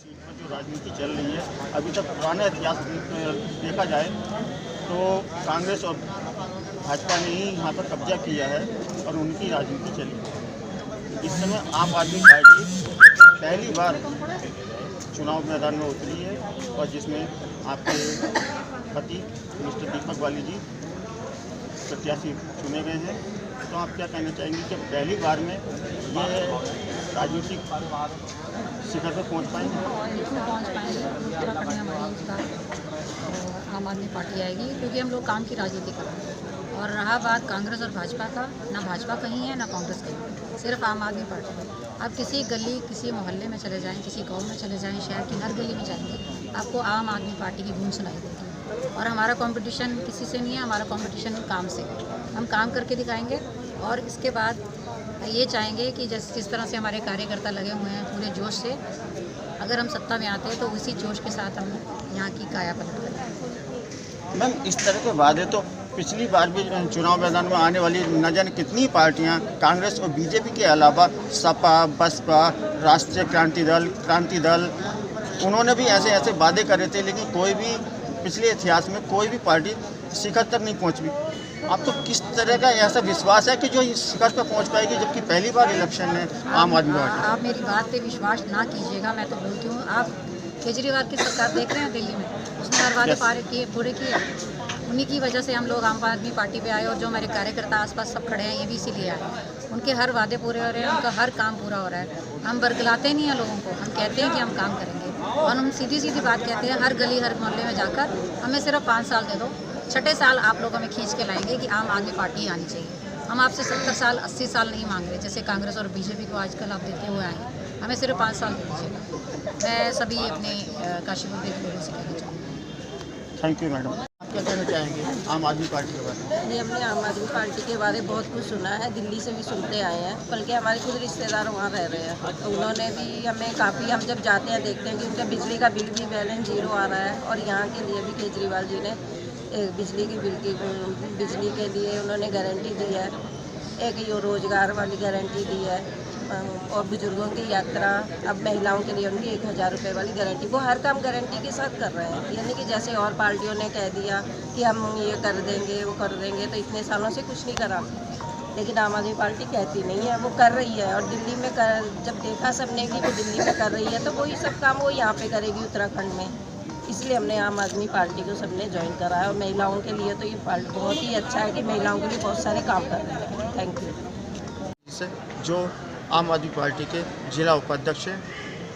Seat पर जो राजनीति चल रही है, अभी तक पुराना इतिहास देखा जाए तो कांग्रेस और भाजपा ने ही यहाँ पर कब्जा किया है और उनकी राजनीति चली। इस समय आम आदमी पार्टी पहली बार चुनाव मैदान में उतरी है और जिसमें आपके पति मिस्टर दीपक बाली जी प्रत्याशी चुने गए हैं। तो आप क्या कहना चाहेंगे कि पहली बार में ये राजनीतिक शिखर पर पहुँच पाएंगे? बिल्कुल पहुँच पाएंगे। उत्तराखंड में हमारी इस बार आम आदमी पार्टी आएगी, क्योंकि हम लोग काम की राजनीति कर रहे हैं। और रहा बात कांग्रेस और भाजपा का, ना भाजपा कहीं है ना कांग्रेस कहीं, सिर्फ आम आदमी पार्टी है। आप किसी गली किसी मोहल्ले में चले जाएं, किसी गांव में चले जाएं, शहर की हर गली में जाएंगे, आपको आम आदमी पार्टी की गूंज सुनाई देगी। और हमारा कंपटीशन किसी से नहीं है, हमारा कंपटीशन काम से। हम काम करके दिखाएंगे और इसके बाद ये चाहेंगे कि जिस तरह से हमारे कार्यकर्ता लगे हुए हैं पूरे जोश से, अगर हम सत्ता में आते हैं तो उसी जोश के साथ हम यहाँ की काया पलट करेंगे। मैम, इस तरह के वादे तो पिछली बार भी चुनाव मैदान में आने वाली न जाने कितनी पार्टियां, कांग्रेस और बीजेपी के अलावा सपा, बसपा, राष्ट्रीय क्रांति दल, उन्होंने भी ऐसे वादे करे थे, लेकिन कोई भी पिछले इतिहास में कोई भी पार्टी शिखर तक नहीं पहुँच भी। आप तो किस तरह का ऐसा विश्वास है कि जो इस शिखर पर पहुंच पाएगी, जबकि पहली बार इलेक्शन है आम आदमी पार्टी? आप मेरी बात पे विश्वास ना कीजिएगा, मैं तो बोलती हूँ। आप केजरीवाल की सरकार देख रहे हैं दिल्ली में, उसने हर वादे पूरे किए। उन्हीं की वजह से हम लोग आम आदमी पार्टी पे आए और जो हमारे कार्यकर्ता आसपास सब खड़े हैं, ये भी इसीलिए आए। उनके हर वादे पूरे हो रहे हैं, उनका हर काम पूरा हो रहा है। हम बरगलाते नहीं हैं लोगों को, हम कहते हैं कि हम काम करेंगे और हम सीधी बात कहते हैं। हर गली हर मोहल्ले में जाकर हमें सिर्फ 5 साल दे दो, 6ठे साल आप लोग हमें खींच के लाएंगे कि आम आदमी पार्टी आनी चाहिए। हम आपसे 70 साल 80 साल नहीं मांग रहे, जैसे कांग्रेस और बीजेपी को आजकल आप देते हुए आए हैं। हमें सिर्फ 5 साल दे दीजिएगा। मैं सभी अपने काशीपुर के लोगों से कहना चाहूँगी। Thank you madam. आप क्या कहना चाहेंगे आम आदमी पार्टी के बारे में? जी, हमने आम आदमी पार्टी के बारे में बहुत कुछ सुना है, दिल्ली से भी सुनते आए हैं, बल्कि हमारे खुद रिश्तेदार वहाँ रह रहे हैं। तो उन्होंने भी हमें काफ़ी, हम जब जाते हैं देखते हैं कि उनका बिजली का बिल भी बैलेंस 0 आ रहा है। और यहाँ के लिए भी केजरीवाल जी ने बिजली के लिए उन्होंने गारंटी दी है, एक ये रोज़गार वाली गारंटी दी है। और बुजुर्गों की यात्रा, अब महिलाओं के लिए उनकी 1000 रुपये वाली गारंटी, वो हर काम गारंटी के साथ कर रहे हैं। यानी कि जैसे और पार्टियों ने कह दिया कि हम ये कर देंगे वो कर देंगे, तो इतने सालों से कुछ नहीं करा, लेकिन आम आदमी पार्टी कहती नहीं है, वो कर रही है। और दिल्ली में जब देखा सबने कि वो दिल्ली में कर रही है, तो वही सब काम वो यहाँ पे करेगी उत्तराखंड में। इसलिए हमने आम आदमी पार्टी को सबने ज्वाइन करा है। और महिलाओं के लिए तो ये पार्टी बहुत ही अच्छा है कि महिलाओं के लिए बहुत सारे काम कर रहे हैं। Thank you. जो आम आदमी पार्टी के जिला उपाध्यक्ष हैं,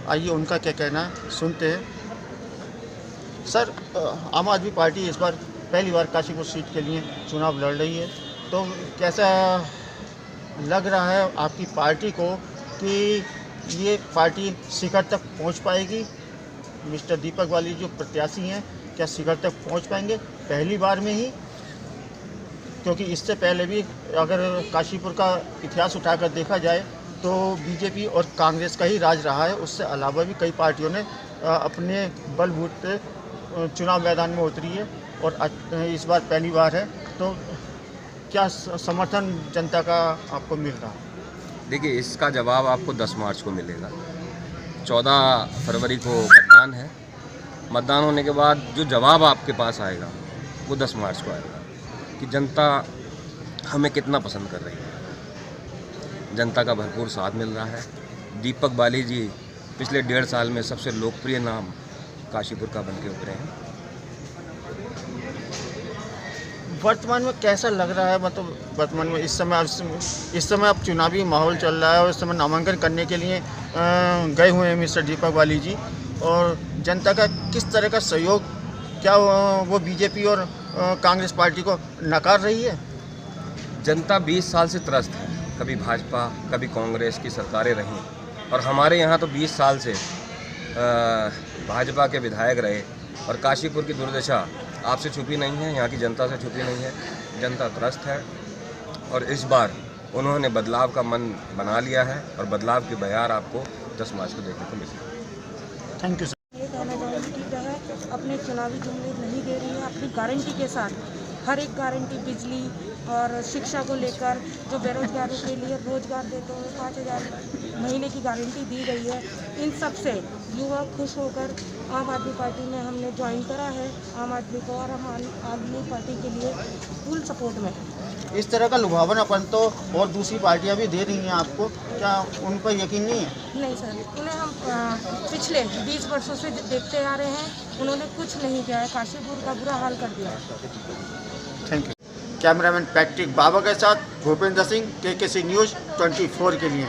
आइए उनका क्या कहना है सुनते हैं। सर, आम आदमी पार्टी इस बार पहली बार काशीपुर सीट के लिए चुनाव लड़ रही है, तो कैसा लग रहा है आपकी पार्टी को कि ये पार्टी शिखर तक पहुंच पाएगी? मिस्टर दीपक बाली जो प्रत्याशी हैं, क्या शिखर तक पहुंच पाएंगे पहली बार में ही? क्योंकि इससे पहले भी अगर काशीपुर का इतिहास उठाकर देखा जाए तो बीजेपी और कांग्रेस का ही राज रहा है। उससे अलावा भी कई पार्टियों ने अपने बलबूते चुनाव मैदान में उतरी है और इस बार पहली बार है। तो क्या समर्थन जनता का आपको मिल रहा है? देखिए, इसका जवाब आपको 10 मार्च को मिलेगा। 14 फरवरी को मतदान है। मतदान होने के बाद जो जवाब आपके पास आएगा वो 10 मार्च को आएगा कि जनता हमें कितना पसंद कर रही है। जनता का भरपूर साथ मिल रहा है। दीपक बाली जी पिछले 1.5 साल में सबसे लोकप्रिय नाम काशीपुर का बनके उभरे हैं। वर्तमान में कैसा लग रहा है? मतलब वर्तमान में इस समय अब चुनावी माहौल चल रहा है और इस समय नामांकन करने के लिए गए हुए हैं मिस्टर दीपक बाली जी, और जनता का किस तरह का सहयोग, क्या वो बीजेपी और कांग्रेस पार्टी को नकार रही है? जनता 20 साल से त्रस्त है, कभी भाजपा कभी कांग्रेस की सरकारें रहीं, और हमारे यहाँ तो 20 साल से भाजपा के विधायक रहे। और काशीपुर की दुर्दशा आपसे छुपी नहीं है, यहाँ की जनता से छुपी नहीं है। जनता त्रस्त है और इस बार उन्होंने बदलाव का मन बना लिया है और बदलाव की बयार आपको 10 मार्च को देखने को मिलेगी। Thank you sir. ये कहना चाहूँगी कि जो है अपने चुनावी जुमले नहीं दे रही है, अपनी गारंटी के साथ हर एक गारंटी, बिजली, और शिक्षा को लेकर जो बेरोजगारों के लिए रोजगार देते हुए 5,000 महीने की गारंटी दी गई है, इन सब से युवा खुश होकर आम आदमी पार्टी में हमने ज्वाइन करा है आम आदमी को, और हम आम आदमी पार्टी के लिए फुल सपोर्ट में हैं। इस तरह का लुभावनापन तो और दूसरी पार्टियां भी दे रही हैं आपको, क्या उन पर यकीन नहीं है? नहीं सर, उन्हें हम पिछले 20 वर्षों से देखते आ रहे हैं, उन्होंने कुछ नहीं किया है, काशीपुर का बुरा हाल कर दिया है। Thank you. कैमरामैन पैट्रिक बाबा के साथ भूपेंद्र सिंह, KKC न्यूज़ 24 के लिए।